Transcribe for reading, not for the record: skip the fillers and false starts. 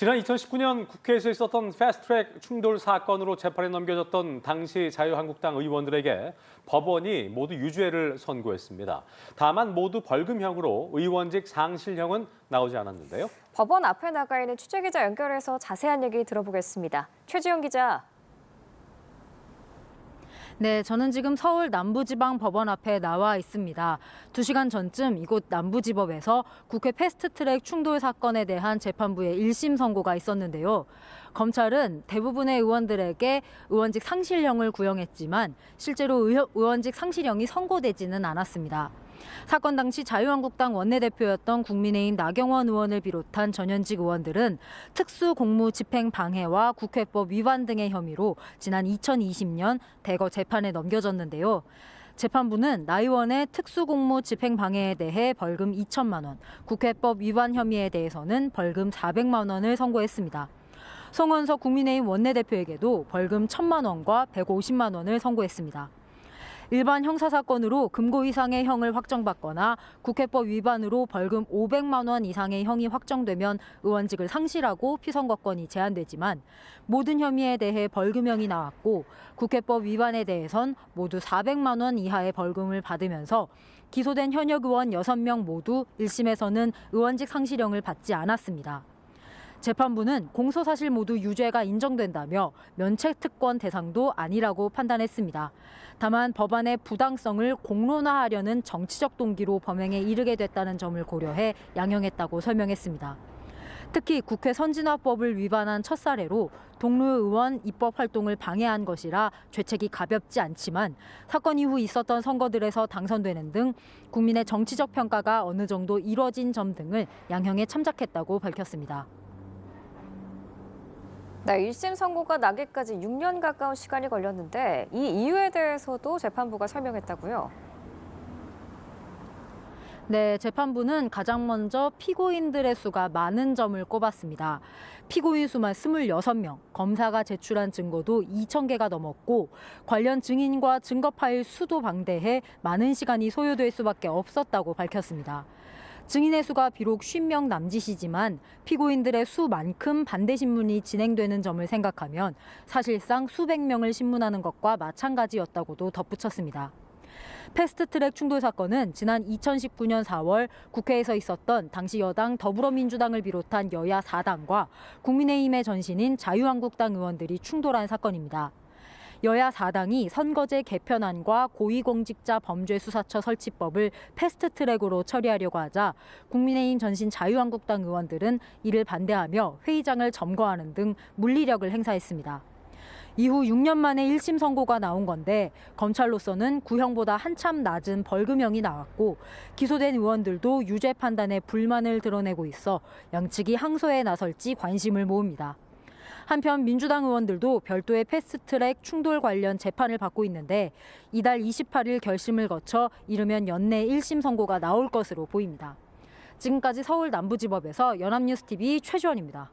지난 2019년 국회에서 있었던 패스트트랙 충돌 사건으로 재판에 넘겨졌던 당시 자유한국당 의원들에게 법원이 모두 유죄를 선고했습니다. 다만 모두 벌금형으로 의원직 상실형은 나오지 않았는데요. 법원 앞에 나가 있는 취재기자 연결해서 자세한 얘기 들어보겠습니다. 최지영 기자. 네, 저는 지금 서울 남부지방법원 앞에 나와 있습니다. 2시간 전쯤 이곳 남부지법에서 국회 패스트트랙 충돌 사건에 대한 재판부의 1심 선고가 있었는데요. 검찰은 대부분의 의원들에게 의원직 상실형을 구형했지만 실제로 의원직 상실형이 선고되지는 않았습니다. 사건 당시 자유한국당 원내대표였던 국민의힘 나경원 의원을 비롯한 전현직 의원들은 특수공무 집행 방해와 국회법 위반 등의 혐의로 지난 2020년 대거 재판에 넘겨졌는데요. 재판부는 나 의원의 특수공무 집행 방해에 대해 벌금 2천만 원, 국회법 위반 혐의에 대해서는 벌금 400만 원을 선고했습니다. 송원석 국민의힘 원내대표에게도 벌금 1,000만 원과 150만 원을 선고했습니다. 일반 형사사건으로 금고 이상의 형을 확정받거나 국회법 위반으로 벌금 500만 원 이상의 형이 확정되면 의원직을 상실하고 피선거권이 제한되지만 모든 혐의에 대해 벌금형이 나왔고 국회법 위반에 대해선 모두 400만 원 이하의 벌금을 받으면서 기소된 현역 의원 6명 모두 1심에서는 의원직 상실형을 받지 않았습니다. 재판부는 공소사실 모두 유죄가 인정된다며 면책특권 대상도 아니라고 판단했습니다. 다만 법안의 부당성을 공론화하려는 정치적 동기로 범행에 이르게 됐다는 점을 고려해 양형했다고 설명했습니다. 특히 국회 선진화법을 위반한 첫 사례로 동료 의원 입법 활동을 방해한 것이라 죄책이 가볍지 않지만 사건 이후 있었던 선거들에서 당선되는 등 국민의 정치적 평가가 어느 정도 이뤄진 점 등을 양형에 참작했다고 밝혔습니다. 네, 1심 선고가 나기까지 6년 가까운 시간이 걸렸는데 이 이유에 대해서도 재판부가 설명했다고요? 네, 재판부는 가장 먼저 피고인들의 수가 많은 점을 꼽았습니다. 피고인 수만 26명, 검사가 제출한 증거도 2,000개가 넘었고 관련 증인과 증거 파일 수도 방대해 많은 시간이 소요될 수밖에 없었다고 밝혔습니다. 증인의 수가 비록 50명 남짓이지만 피고인들의 수만큼 반대 신문이 진행되는 점을 생각하면 사실상 수백 명을 신문하는 것과 마찬가지였다고도 덧붙였습니다. 패스트트랙 충돌 사건은 지난 2019년 4월 국회에서 있었던 당시 여당 더불어민주당을 비롯한 여야 4당과 국민의힘의 전신인 자유한국당 의원들이 충돌한 사건입니다. 여야 4당이 선거제 개편안과 고위공직자 범죄수사처 설치법을 패스트트랙으로 처리하려고 하자 국민의힘 전신 자유한국당 의원들은 이를 반대하며 회의장을 점거하는 등 물리력을 행사했습니다. 이후 6년 만에 1심 선고가 나온 건데 검찰로서는 구형보다 한참 낮은 벌금형이 나왔고 기소된 의원들도 유죄 판단에 불만을 드러내고 있어 양측이 항소에 나설지 관심을 모읍니다. 한편 민주당 의원들도 별도의 패스트트랙 충돌 관련 재판을 받고 있는데 이달 28일 결심을 거쳐 이르면 연내 1심 선고가 나올 것으로 보입니다. 지금까지 서울 남부지법에서 연합뉴스TV 최주원입니다.